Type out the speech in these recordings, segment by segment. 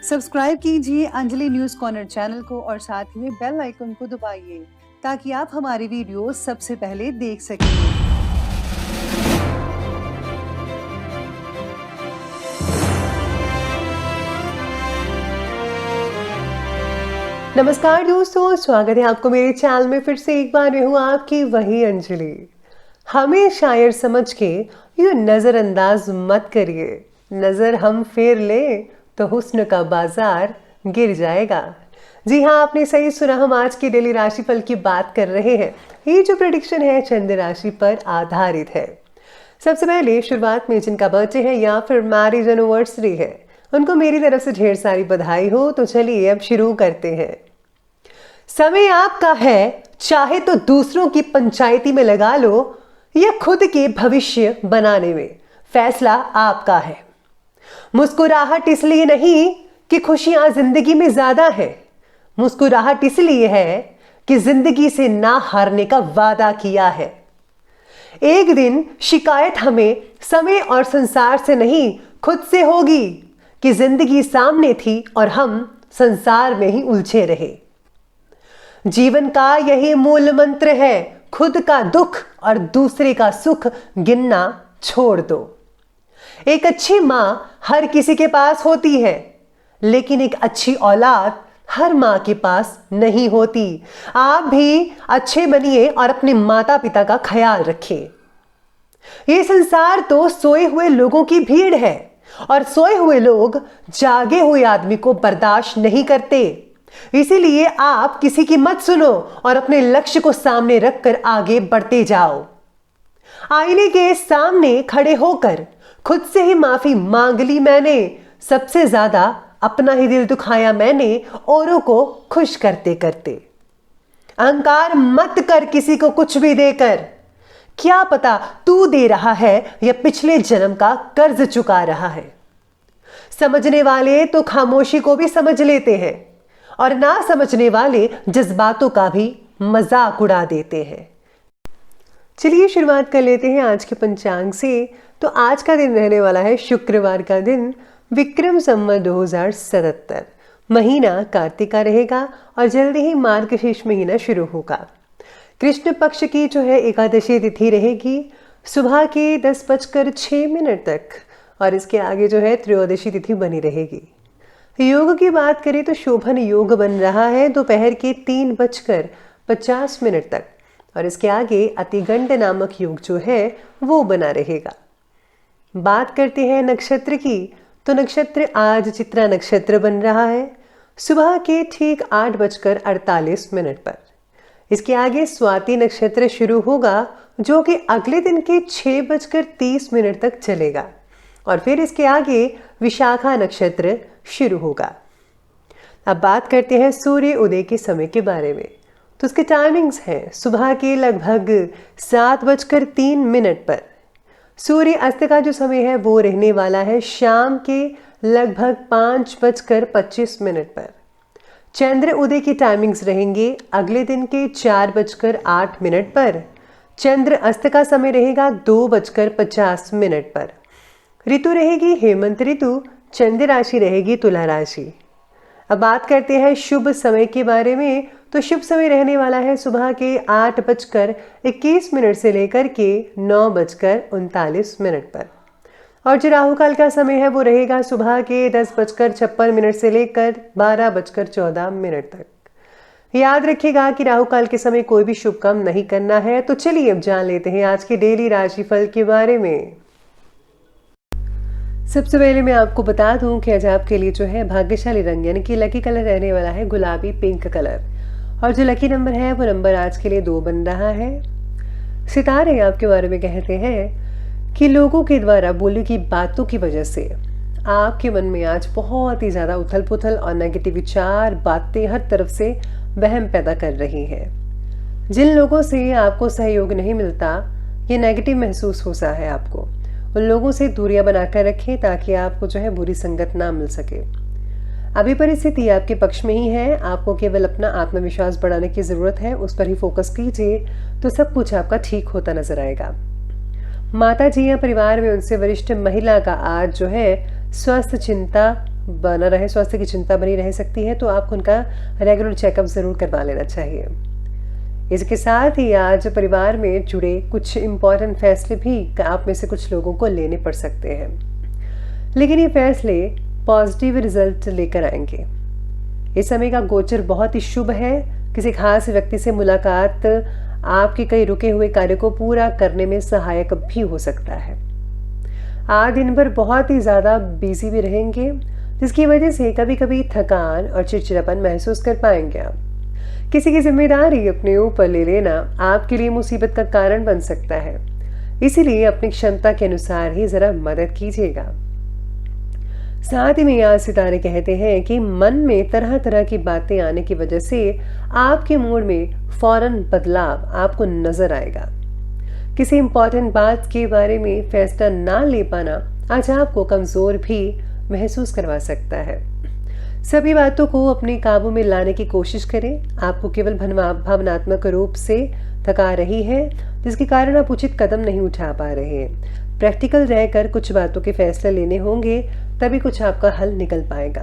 Subscribe कीजिए Anjali news corner channel को और साथ ही में बेल आइकन को दबाइए ताकि आप हमारी वीडियो सबसे पहले देख सकें। नमस्कार दोस्तों, स्वागत है आपको मेरे चैनल में। फिर से एक बार मैं हूँ आपकी वही अंजलि। हमें शायर समझ के ये नज़रअंदाज मत करिए, नज़र हम फेर लें तो हुस्न का बाजार गिर जाएगा। जी हाँ, आपने सही सुना, हम आज की डेली राशिफल की बात कर रहे हैं। ये जो प्रेडिक्शन है चंद्र राशि पर आधारित है। सबसे पहले शुरुआत में जिनका बर्थडे है या फिर मैरिज एनिवर्सरी है, उनको मेरी तरफ से ढेर सारी बधाई हो। तो चलिए अब शुरू करते हैं। समय आपका है, चाहे तो दूसरों की पंचायती में लगा लो या खुद के भविष्य बनाने में, फैसला आपका है। मुस्कुराहट इसलिए नहीं कि खुशियां जिंदगी में ज्यादा है, मुस्कुराहट इसलिए है कि जिंदगी से ना हारने का वादा किया है। एक दिन शिकायत हमें समय और संसार से नहीं, खुद से होगी कि जिंदगी सामने थी और हम संसार में ही उलझे रहे। जीवन का यही मूल मंत्र है, खुद का दुख और दूसरे का सुख गिनना छोड़ दो। एक अच्छी मां हर किसी के पास होती है, लेकिन एक अच्छी औलाद हर मां के पास नहीं होती। आप भी अच्छे बनिए और अपने माता पिता का ख्याल रखिए। ये संसार तो सोए हुए लोगों की भीड़ है और सोए हुए लोग जागे हुए आदमी को बर्दाश्त नहीं करते। इसीलिए आप किसी की मत सुनो और अपने लक्ष्य को सामने रखकर आगे बढ़ते जाओ। आईने के सामने खड़े होकर खुद से ही माफी मांग ली मैंने, सबसे ज्यादा अपना ही दिल दुखाया मैंने औरों को खुश करते करते। अहंकार मत कर किसी को कुछ भी देकर, क्या पता तू दे रहा है या पिछले जन्म का कर्ज चुका रहा है। समझने वाले तो खामोशी को भी समझ लेते हैं और ना समझने वाले जज्बातों का भी मजाक उड़ा देते हैं। चलिए शुरुआत कर लेते हैं आज के पंचांग से। तो आज का दिन रहने वाला है शुक्रवार का दिन, विक्रम संवत 2077, महीना कार्तिक का रहेगा और जल्दी ही मार्गशीर्ष महीना शुरू होगा। कृष्ण पक्ष की जो है एकादशी तिथि रहेगी सुबह के 10:06 तक और इसके आगे जो है त्रयोदशी तिथि बनी रहेगी। योग की बात करें तो शोभन योग बन रहा है दोपहर के 3:50 तक और इसके आगे अतिगंड नामक योग जो है वो बना रहेगा। बात करते हैं नक्षत्र की, तो नक्षत्र आज चित्रा नक्षत्र बन रहा है सुबह के ठीक 8:48 पर। इसके आगे स्वाति नक्षत्र शुरू होगा जो कि अगले दिन के 6:30 तक चलेगा और फिर इसके आगे विशाखा नक्षत्र शुरू होगा। अब बात करते हैं सूर्य उदय के समय के बारे में। तो उसके टाइमिंग्स हैं सुबह के लगभग 7:03 पर। सूर्य अस्त का जो समय है वो रहने वाला है शाम के लगभग 5:25 पर। चंद्र उदय की टाइमिंग्स रहेंगे अगले दिन के 4:08 पर। चंद्र अस्त का समय रहेगा 2:50 पर। ऋतु रहेगी हेमंत ऋतु, चंद्र राशि रहेगी तुला राशि। अब बात करते हैं शुभ समय के बारे में। तो शुभ समय रहने वाला है सुबह के 8:21 से लेकर के 9:39 पर और जो राहु काल का समय है वो रहेगा सुबह के 10:56 से लेकर 12:14 तक। याद रखिएगा कि राहु काल के समय कोई भी शुभ काम नहीं करना है। तो चलिए अब जान लेते हैं आज के डेली राशिफल के बारे में। सबसे पहले मैं आपको बता दूं कि आज आपके लिए जो है भाग्यशाली रंग यानी कि लकी कलर रहने वाला है गुलाबी पिंक कलर और जो लकी नंबर है वो नंबर आज के लिए 2 बन रहा है। सितारे आपके बारे में कहते हैं कि लोगों के द्वारा बोली की बातों की वजह से आपके मन में आज बहुत ही ज़्यादा उथल पुथल और नेगेटिव विचार बातें हर तरफ से वहम पैदा कर रही हैं। जिन लोगों से आपको सहयोग नहीं मिलता, ये नेगेटिव महसूस होता है आपको, उन लोगों से दूरियां बनाकर रखें ताकि आपको जो है बुरी संगत ना मिल सके। अभी परिस्थिति आपके पक्ष में ही है, आपको केवल अपना आत्मविश्वास बढ़ाने की ज़रूरत है, उस पर ही फोकस कीजिए तो सब कुछ आपका ठीक होता नजर आएगा। माता जी या परिवार में उनसे वरिष्ठ महिला का आज जो है स्वास्थ्य चिंता बना रहे, स्वास्थ्य की चिंता बनी रह सकती है, तो आपको उनका रेगुलर चेकअप ज़रूर करवा लेना चाहिए। इसके साथ ही आज परिवार में जुड़े कुछ इम्पोर्टेंट फैसले भी आप में से कुछ लोगों को लेने पड़ सकते हैं, लेकिन ये फैसले पॉजिटिव रिजल्ट लेकर आएंगे। इस समय का गोचर बहुत ही शुभ है। किसी खास व्यक्ति से मुलाकात आपके कई रुके हुए कार्य को पूरा करने में सहायक भी हो सकता है। आज दिन भर बहुत ही ज़्यादा बिजी भी रहेंगे, जिसकी वजह से कभी कभी थकान और चिड़चिड़ापन महसूस कर पाएंगे आप। किसी की जिम्मेदारी अपने ऊपर ले लेना आपके लिए मुसीबत का कारण बन सकता है, इसीलिए अपनी क्षमता के अनुसार ही जरा मदद कीजिएगा। साथ ही में आज सितारे कहते हैं कि मन में तरह तरह की बातें आने की वजह से आपके मूड में फौरन बदलाव आपको नजर आएगा। किसी इंपॉर्टेंट बात के बारे में फैसला ना ले पाना आज आपको कमजोर भी महसूस करवा सकता है। सभी बातों को अपने काबू में लाने की कोशिश करें। आपको केवल भावनात्मक रूप से थका रही है, जिसके कारण आप उचित कदम नहीं उठा पा रहे हैं। प्रैक्टिकल रहकर कुछ बातों के फैसले लेने होंगे, तभी कुछ आपका हल निकल पाएगा।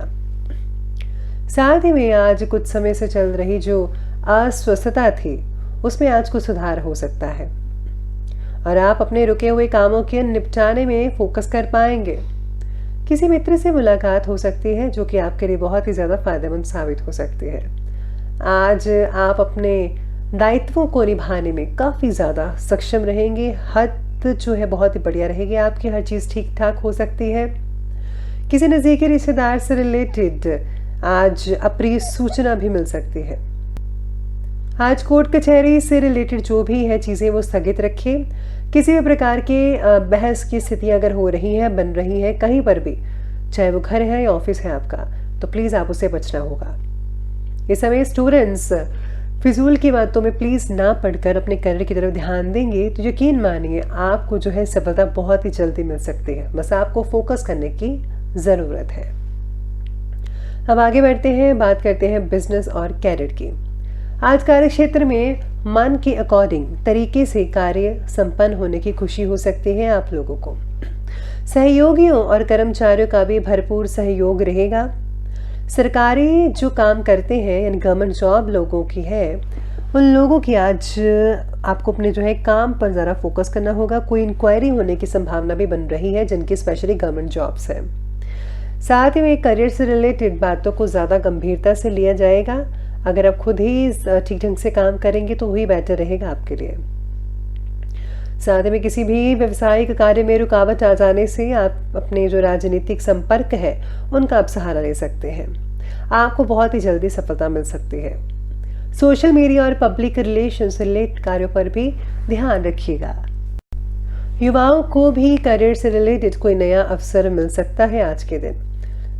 साथ ही में आज कुछ समय से चल रही जो अस्वस्थता थी, उसमें आज कुछ सुधार हो सकता है और आप अपने रुके हुए कामों के निपटाने में फोकस कर पाएंगे। किसी मित्र से मुलाकात हो सकती है जो कि आपके लिए बहुत ही ज़्यादा फायदेमंद साबित हो सकती है। आज आप अपने दायित्वों को निभाने में काफ़ी ज़्यादा सक्षम रहेंगे। हद जो है बहुत ही बढ़िया रहेगी आपकी, हर चीज़ ठीक ठाक हो सकती है। किसी नज़दीकी रिश्तेदार से रिलेटेड आज अप्रिय सूचना भी मिल सकती है। आज कोर्ट कचहरी से रिलेटेड जो भी है चीज़ें वो स्थगित रखें। किसी भी प्रकार के बहस की स्थिति अगर हो रही है, बन रही है कहीं पर भी, चाहे वो घर है या ऑफिस है आपका, तो प्लीज़ आप उससे बचना होगा। इस समय स्टूडेंट्स फिजूल की बातों में प्लीज़ ना पढ़कर अपने करियर की तरफ ध्यान देंगे तो यकीन मानिए आपको जो है सफलता बहुत ही जल्दी मिल सकती है। बस आपको फोकस करने की ज़रूरत है। अब आगे बढ़ते हैं, बात करते हैं बिजनेस और कैरियर की। आज कार्य क्षेत्र में मन के अकॉर्डिंग तरीके से कार्य संपन्न होने की खुशी हो सकती है आप लोगों को। सहयोगियों और कर्मचारियों का भी भरपूर सहयोग रहेगा। सरकारी जो काम करते हैं यानी गवर्नमेंट जॉब लोगों की है, उन लोगों की आज आपको अपने जो है काम पर ज़रा फोकस करना होगा। कोई इंक्वायरी होने की संभावना भी बन रही है जिनकी स्पेशली गवर्नमेंट जॉब्स है। साथ ही में करियर से रिलेटेड बातों को ज़्यादा गंभीरता से लिया जाएगा। अगर आप खुद ही ठीक ढंग से काम करेंगे तो वही बेटर रहेगा आपके लिए। साथ में किसी भी व्यवसायिक कार्य में रुकावट आ जाने से आप अपने जो राजनीतिक संपर्क है उनका आप सहारा ले सकते हैं। आपको बहुत ही जल्दी सफलता मिल सकती है। सोशल मीडिया और पब्लिक रिलेशन से रिलेटेड कार्यों पर भी ध्यान रखिएगा। युवाओं को भी करियर से रिलेटेड कोई नया अवसर मिल सकता है आज के दिन।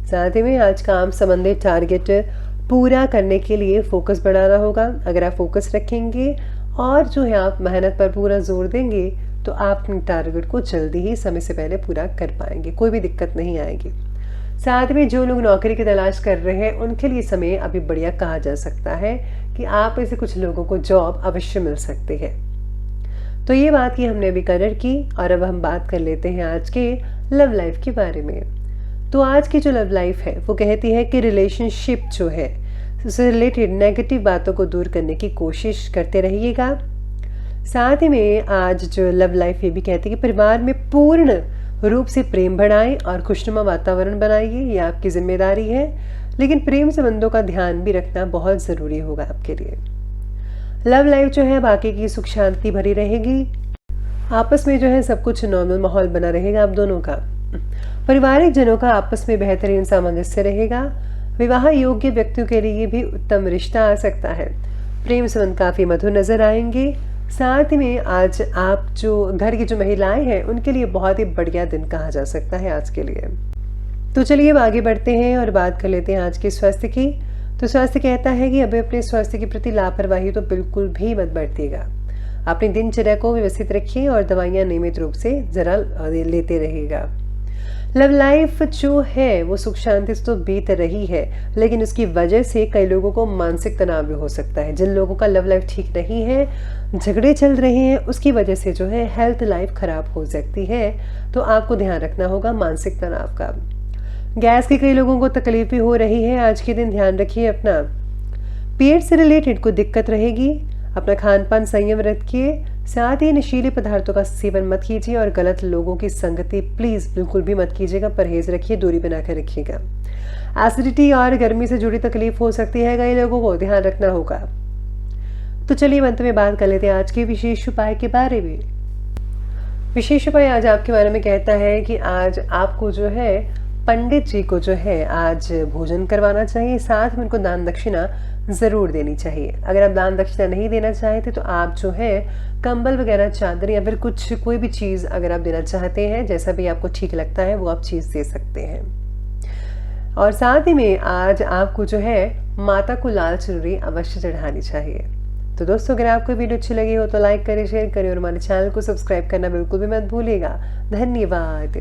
साथ ही में आज काम संबंधित टारगेट पूरा करने के लिए फोकस बढ़ाना होगा। अगर आप फोकस रखेंगे और जो है आप मेहनत पर पूरा जोर देंगे तो आप अपने टारगेट को जल्दी ही समय से पहले पूरा कर पाएंगे, कोई भी दिक्कत नहीं आएगी। साथ में जो लोग नौकरी की तलाश कर रहे हैं उनके लिए समय अभी बढ़िया कहा जा सकता है कि आप में से कुछ लोगों को जॉब अवश्य मिल सकती है। तो ये बात की हमने अभी करियर की, और अब हम बात कर लेते हैं आज के लव लाइफ के बारे में। तो आज की जो लव लाइफ है वो कहती है कि रिलेशनशिप जो है उससे रिलेटेड नेगेटिव बातों को दूर करने की कोशिश करते रहिएगा। साथ ही में आज जो लव लाइफ ये भी कहती है कि परिवार में पूर्ण रूप से प्रेम बढ़ाएं और खुशनुमा वातावरण बनाइए, ये आपकी जिम्मेदारी है। लेकिन प्रेम संबंधों का ध्यान भी रखना बहुत ज़रूरी होगा आपके लिए। लव लाइफ जो है बाकी की सुख शांति भरी रहेगी। आपस में जो है सब कुछ नॉर्मल माहौल बना रहेगा आप दोनों का। पारिवारिक जनों का आपस में बेहतरीन सामंजस्य रहेगा। विवाह योग्य व्यक्तियों के लिए भी उत्तम रिश्ता आ सकता है। प्रेम संबंध काफ़ी मधुर नजर आएंगे। साथ ही में आज आप जो घर की जो महिलाएं हैं उनके लिए बहुत ही बढ़िया दिन कहा जा सकता है आज के लिए। तो चलिए अब आगे बढ़ते हैं और बात कर लेते हैं आज के स्वास्थ्य की। तो स्वास्थ्य कहता है कि अभी अपने स्वास्थ्य के प्रति लापरवाही तो बिल्कुल भी मत बरतिएगा। अपनी दिनचर्या को व्यवस्थित रखिए और दवाइयाँ नियमित रूप से जरा लेते रहिएगा। लव लाइफ जो है वो सुख शांति से तो बीत रही है, लेकिन उसकी वजह से कई लोगों को मानसिक तनाव भी हो सकता है। जिन लोगों का लव लाइफ ठीक नहीं है, झगड़े चल रहे हैं, उसकी वजह से जो है हेल्थ लाइफ खराब हो सकती है। तो आपको ध्यान रखना होगा मानसिक तनाव का। गैस की कई लोगों को तकलीफ भी हो रही है, आज के दिन ध्यान रखिए अपना। पेट से रिलेटेड कोई दिक्कत रहेगी, अपना खान पान संयम रखिए, साथ ही नशीले पदार्थों का सेवन मत कीजिए और गलत लोगों की संगति प्लीज बिल्कुल भी मत कीजिएगा, परहेज रखिए, दूरी बनाकर रखिएगा। एसिडिटी और गर्मी से जुड़ी तकलीफ हो सकती है, कई लोगों को ध्यान रखना होगा। तो चलिए अंत में बात कर लेते हैं आज के विशेष उपाय के बारे में। विशेष उपाय आज आपके बारे में कहता है कि आज आपको जो है पंडित जी को जो है आज भोजन करवाना चाहिए, साथ में उनको दान दक्षिणा ज़रूर देनी चाहिए। अगर आप दान दक्षिणा नहीं देना चाहते तो आप जो है कंबल वगैरह, चादर या फिर कुछ कोई भी चीज़ अगर आप देना चाहते हैं, जैसा भी आपको ठीक लगता है वो आप चीज़ दे सकते हैं। और साथ ही में आज आपको जो है माता को लाल चुनरी अवश्य चढ़ानी चाहिए। तो दोस्तों, अगर आपको वीडियो अच्छी लगी हो तो लाइक करें, शेयर करें और हमारे चैनल को सब्सक्राइब करना बिल्कुल भी मत भूलिएगा। धन्यवाद।